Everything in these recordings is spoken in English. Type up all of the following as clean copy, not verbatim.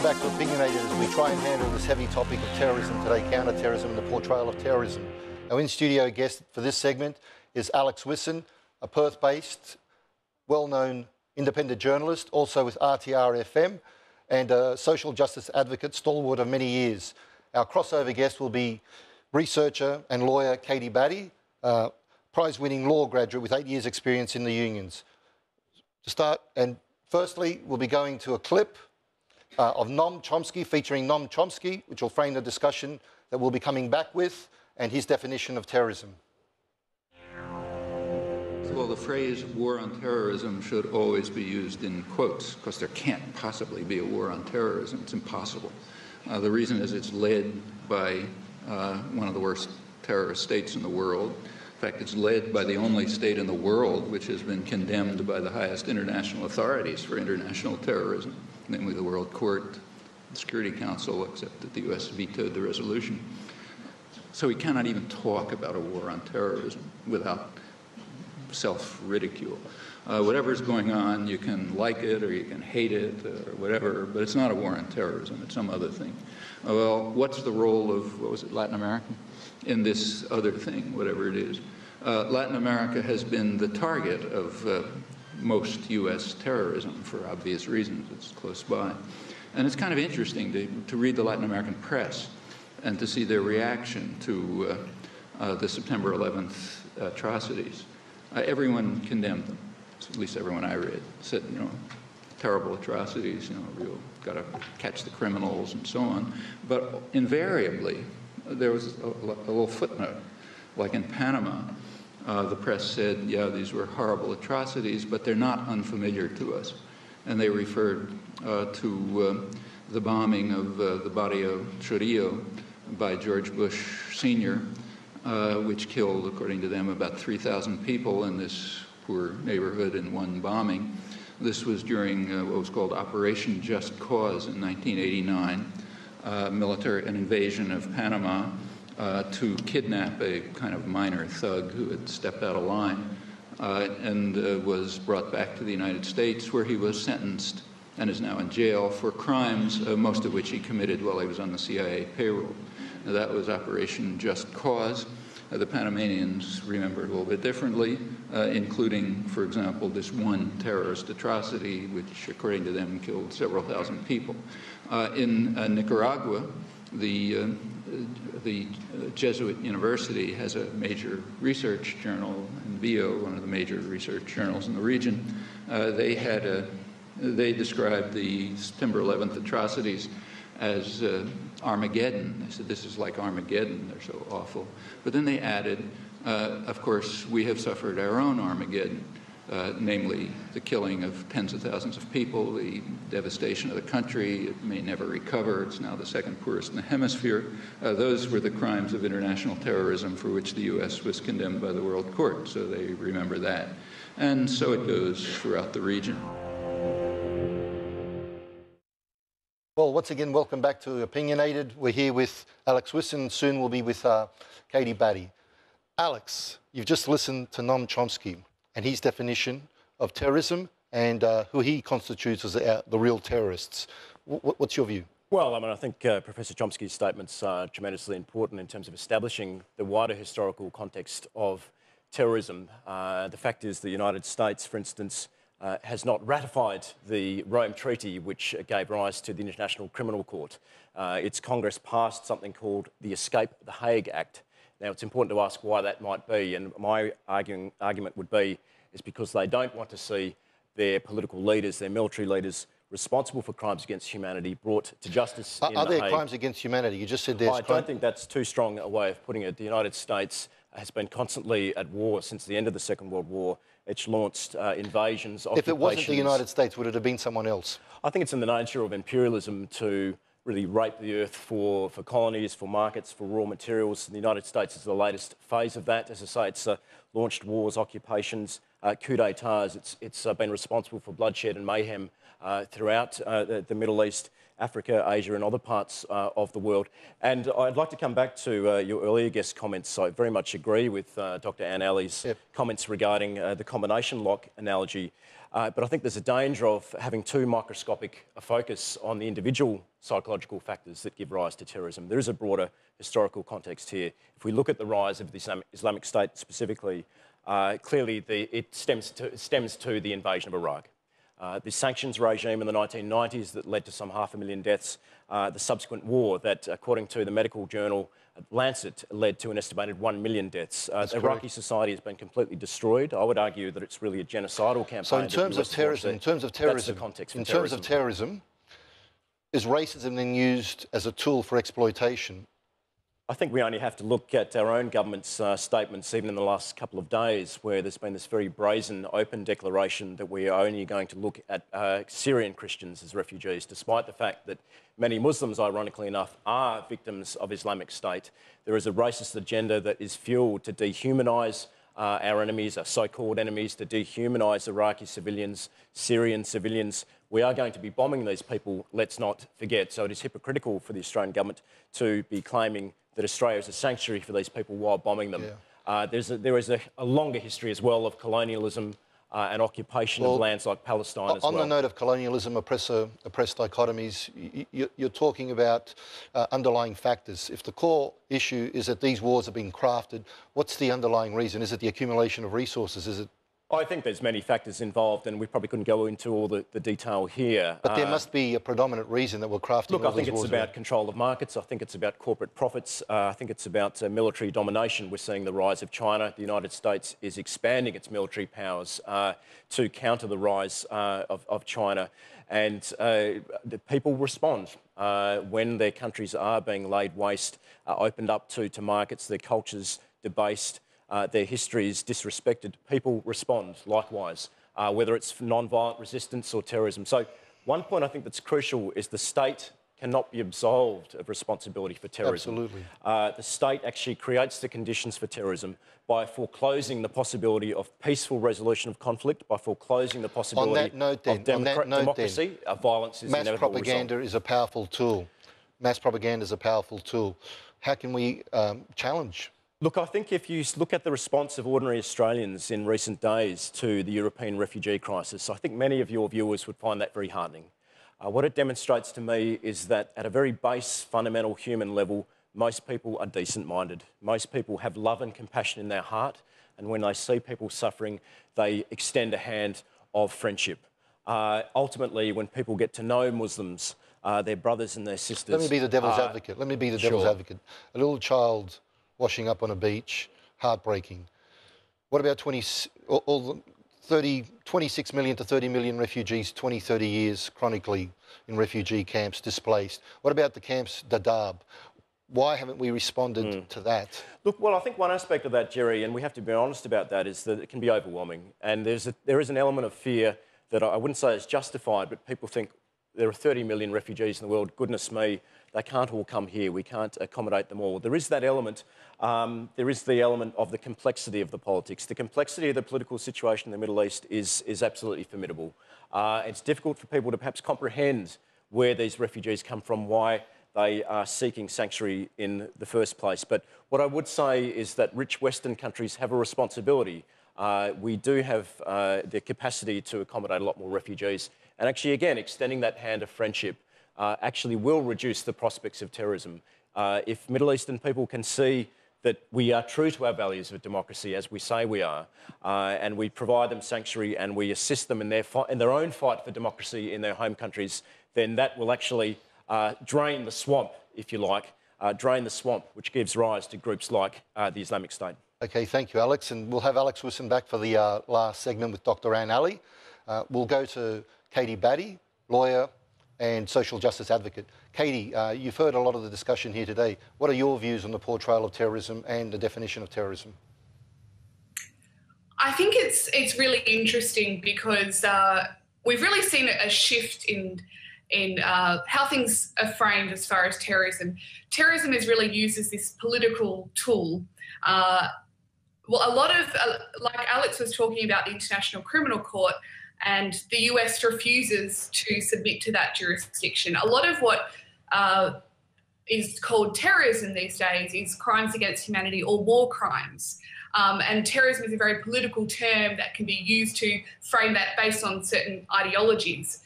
Welcome back to Opinionated as we try and handle this heavy topic of terrorism today, counter-terrorism and the portrayal of terrorism. Our in-studio guest for this segment is Alex Whisson, a Perth-based, well-known independent journalist, also with RTR FM, and a social justice advocate, stalwart of many years. Our crossover guest will be researcher and lawyer Katy Battie, prize-winning law graduate with 8 years' experience in the unions. To start, and firstly, we'll be going to a clip of Noam Chomsky, featuring Noam Chomsky, which will frame the discussion that we'll be coming back with, and his definition of terrorism. Well, the phrase war on terrorism should always be used in quotes, because there can't possibly be a war on terrorism. It's impossible. The reason is it's led by one of the worst terrorist states in the world. In fact, it's led by the only state in the world which has been condemned by the highest international authorities for international terrorism, namely the World Court, the Security Council, except that the U.S. vetoed the resolution. So we cannot even talk about a war on terrorism without self-ridicule. Whatever's going on, you can like it or you can hate it or whatever, but it's not a war on terrorism, it's some other thing. Well, what's the role of, what was it, Latin America? In this other thing, whatever it is. Latin America has been the target of most U.S. terrorism for obvious reasons. It's close by. And it's kind of interesting to read the Latin American press and to see their reaction to the September 11th atrocities. Everyone condemned them, at least everyone I read, said, you know, terrible atrocities, you know, real, got to catch the criminals and so on. But invariably, there was a little footnote, like in Panama, the press said, yeah, these were horrible atrocities, but they're not unfamiliar to us. And they referred to the bombing of the Barrio Chorrillo by George Bush Sr., which killed, according to them, about 3,000 people in this poor neighborhood in one bombing. This was during what was called Operation Just Cause in 1989, an invasion of Panama to kidnap a kind of minor thug who had stepped out of line and was brought back to the United States, where he was sentenced and is now in jail for crimes, most of which he committed while he was on the CIA payroll. Now, that was Operation Just Cause. The Panamanians remember it a little bit differently, including, for example, this one terrorist atrocity, which, according to them, killed several thousand people. In Nicaragua, the Jesuit University has a major research journal, NVIO, one of the major research journals in the region. They described the September 11th atrocities as Armageddon. They said, this is like Armageddon, they're so awful. But then they added, of course, we have suffered our own Armageddon, namely the killing of tens of thousands of people, the devastation of the country. It may never recover. It's now the second poorest in the hemisphere. Those were the crimes of international terrorism for which the U.S. was condemned by the World Court, so they remember that. And so it goes throughout the region. Well, once again, welcome back to Opinionated. We're here with Alex Whisson. Soon we'll be with Katy Battie. Alex, you've just listened to Noam Chomsky and his definition of terrorism and who he constitutes as the real terrorists. What's your view? Well, I mean, I think Professor Chomsky's statements are tremendously important in terms of establishing the wider historical context of terrorism. The fact is the United States, for instance, has not ratified the Rome Treaty, which gave rise to the International Criminal Court. Its Congress passed something called the Escape the Hague Act. Now, it's important to ask why that might be, and my argument would be is because they don't want to see their political leaders, their military leaders, responsible for crimes against humanity brought to justice in The Hague. Are there crimes against humanity? You just said there's I don't think that's too strong a way of putting it. The United States has been constantly at war since the end of the Second World War. It's launched invasions, occupations. If it wasn't the United States, would it have been someone else? I think it's in the nature of imperialism to really rape the earth for colonies, for markets, for raw materials. The United States is the latest phase of that. As I say, it's launched wars, occupations, coup d'etats. It's been responsible for bloodshed and mayhem throughout the Middle East, Africa, Asia and other parts of the world. And I'd like to come back to your earlier guest comments. I very much agree with Dr. Anne Alley's comments regarding the combination lock analogy. But I think there's a danger of having too microscopic a focus on the individual psychological factors that give rise to terrorism. There is a broader historical context here. If we look at the rise of the Islamic State specifically, clearly it stems to the invasion of Iraq. The sanctions regime in the 1990s that led to some 500,000 deaths, the subsequent war that, according to the medical journal Lancet, led to an estimated 1 million deaths. Iraqi society has been completely destroyed. I would argue that it's really a genocidal campaign. So in terms of terrorism, that's the context for terrorism. terms of terrorism, is racism then used as a tool for exploitation? I think we only have to look at our own government's statements, even in the last couple of days, where there's been this very brazen, open declaration that we are only going to look at Syrian Christians as refugees, despite the fact that many Muslims, ironically enough, are victims of Islamic State. There is a racist agenda that is fueled to dehumanise our enemies, our so-called enemies, to dehumanise Iraqi civilians, Syrian civilians. We are going to be bombing these people, let's not forget. So it is hypocritical for the Australian government to be claiming that Australia is a sanctuary for these people while bombing them. Yeah. There is a longer history as well of colonialism and occupation of lands like Palestine as well. On the note of colonialism, oppressed dichotomies, you're talking about underlying factors. If the core issue is that these wars have been crafted, what's the underlying reason? Is it the accumulation of resources? Is it... I think there's many factors involved, and we probably couldn't go into all the detail here. But there must be a predominant reason that we're crafting all these wars. Look, I think it's about control of markets. I think it's about corporate profits. I think it's about military domination. We're seeing the rise of China. The United States is expanding its military powers to counter the rise of China. And the people respond when their countries are being laid waste, opened up to markets, their cultures debased. Their history is disrespected. People respond likewise, whether it's non-violent resistance or terrorism. So one point I think that's crucial is the state cannot be absolved of responsibility for terrorism. Absolutely. The state actually creates the conditions for terrorism by foreclosing the possibility of peaceful resolution of conflict, by foreclosing the possibility of democracy. Violence is inevitable. Mass propaganda is a powerful tool. Mass propaganda is a powerful tool. How can we challenge? Look, I think if you look at the response of ordinary Australians in recent days to the European refugee crisis, I think many of your viewers would find that very heartening. What it demonstrates to me is that at a very base, fundamental human level, most people are decent-minded. Most people have love and compassion in their heart, and when they see people suffering, they extend a hand of friendship. Ultimately, when people get to know Muslims, their brothers and their sisters... Let me be the devil's advocate. Let me be the devil's advocate. A little child washing up on a beach, heartbreaking. What about 26 million to 30 million refugees, 20, 30 years chronically in refugee camps, displaced? What about the camps, Dadaab? Why haven't we responded to that? Look, well, I think one aspect of that, Gerry, and we have to be honest about that, is that it can be overwhelming. And there is an element of fear that I wouldn't say is justified, but people think there are 30 million refugees in the world. Goodness me, they can't all come here. We can't accommodate them all. There is that element. There is the element of the complexity of the politics. The complexity of the political situation in the Middle East is absolutely formidable. It's difficult for people to perhaps comprehend where these refugees come from, why they are seeking sanctuary in the first place. But what I would say is that rich Western countries have a responsibility. We do have the capacity to accommodate a lot more refugees. And actually, again, extending that hand of friendship actually will reduce the prospects of terrorism. If Middle Eastern people can see that we are true to our values of democracy, as we say we are, and we provide them sanctuary and we assist them in their own fight for democracy in their home countries, then that will actually drain the swamp, if you like, drain the swamp, which gives rise to groups like the Islamic State. OK, thank you, Alex. And we'll have Alex Whisson back for the last segment with Dr. Anne Alley. We'll go to Katy Battie, lawyer and social justice advocate. Katy, you've heard a lot of the discussion here today. What are your views on the portrayal of terrorism and the definition of terrorism? I think it's really interesting because we've really seen a shift in how things are framed as far as terrorism. Terrorism is really used as this political tool Well, a lot of, like Alex was talking about the International Criminal Court, and the US refuses to submit to that jurisdiction. A lot of what is called terrorism these days is crimes against humanity or war crimes. And terrorism is a very political term that can be used to frame that based on certain ideologies.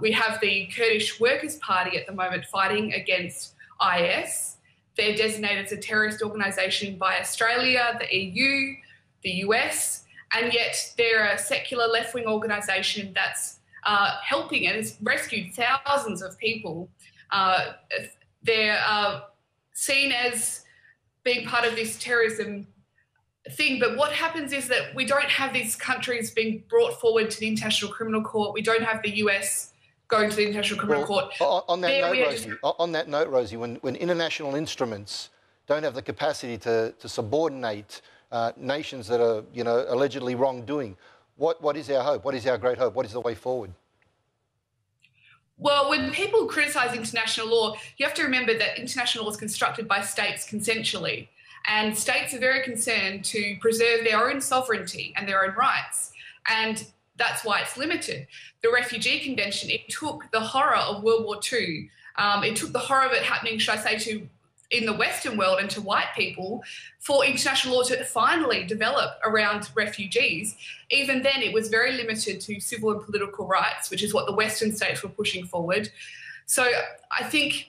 We have the Kurdish Workers' Party at the moment fighting against IS. They're designated as a terrorist organisation by Australia, the EU, the US, and yet they're a secular left-wing organisation that's helping and has rescued thousands of people. They're seen as being part of this terrorism thing, but what happens is that we don't have these countries being brought forward to the International Criminal Court. We don't have the US going to the International Criminal Court. On that note, Rosie, when international instruments don't have the capacity to subordinate nations that are, allegedly wrongdoing, what is our hope? What is our great hope? What is the way forward? Well, when people criticise international law, you have to remember that international law is constructed by states consensually, and states are very concerned to preserve their own sovereignty and their own rights, and that's why it's limited. The Refugee Convention, it took the horror of World War II, it took the horror of it happening, should I say, in the Western world and to white people, for international law to finally develop around refugees. Even then, it was very limited to civil and political rights, which is what the Western states were pushing forward. So I think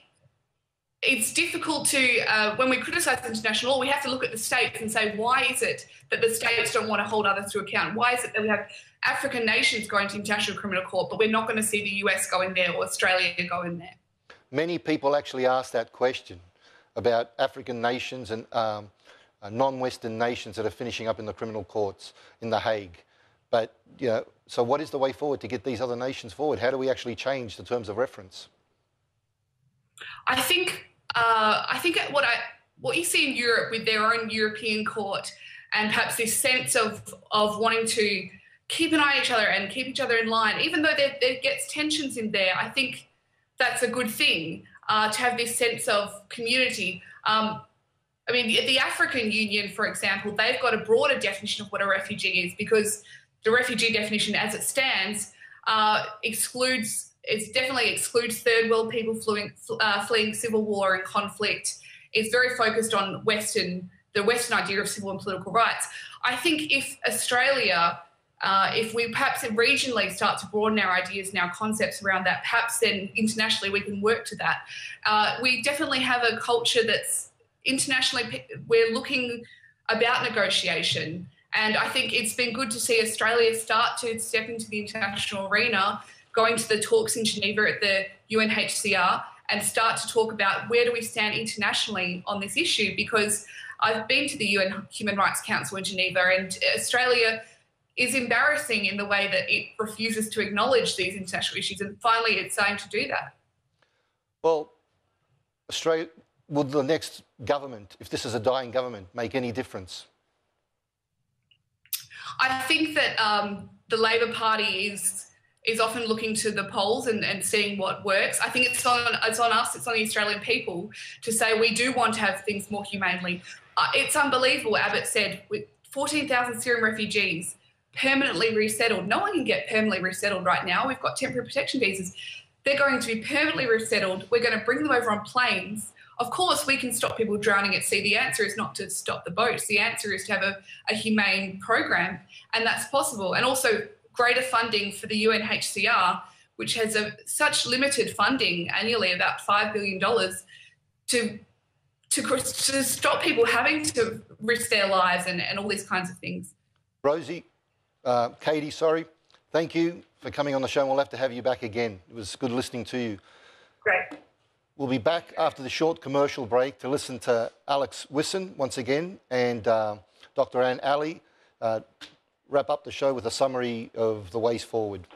it's difficult to, when we criticise international law, we have to look at the states and say, why is it that the states don't want to hold others to account? Why is it that we have African nations going to International Criminal Court, but we're not going to see the US go in there or Australia go in there? Many people actually ask that question about African nations and non-Western nations that are finishing up in the criminal courts in The Hague. But, so what is the way forward to get these other nations forward? How do we actually change the terms of reference? I think what you see in Europe with their own European court, and perhaps this sense of wanting to keep an eye on each other and keep each other in line, even though there gets tensions in there, I think that's a good thing. To have this sense of community. I mean, the African Union, for example, they've got a broader definition of what a refugee is, because the refugee definition as it stands definitely excludes third world people fleeing civil war and conflict. It's very focused on the Western idea of civil and political rights. I think if Australia, if we perhaps regionally start to broaden our ideas and our concepts around that, perhaps then internationally we can work to that. We definitely have a culture that's internationally, we're looking about negotiation. And I think it's been good to see Australia start to step into the international arena, going to the talks in Geneva at the UNHCR, and start to talk about where do we stand internationally on this issue, because I've been to the UN Human Rights Council in Geneva, and Australia is embarrassing in the way that it refuses to acknowledge these international issues, and finally it's starting to do that. Well, Australia, will the next government, if this is a dying government, make any difference? I think that the Labor Party is often looking to the polls and seeing what works. I think it's on us, it's on the Australian people to say we do want to have things more humanely. It's unbelievable, Abbott said, with 14,000 Syrian refugees permanently resettled. No one can get permanently resettled right now. We've got temporary protection visas. They're going to be permanently resettled. We're going to bring them over on planes. Of course, we can stop people drowning at sea. The answer is not to stop the boats. The answer is to have a humane program, and that's possible. And also greater funding for the UNHCR, which has such limited funding annually, about $5 billion, to stop people having to risk their lives and all these kinds of things. Rosie, Katy, thank you for coming on the show, and we'll have to have you back again. It was good listening to you. Great. We'll be back after the short commercial break to listen to Alex Whisson once again, and Dr. Anne Ali wrap up the show with a summary of the ways forward.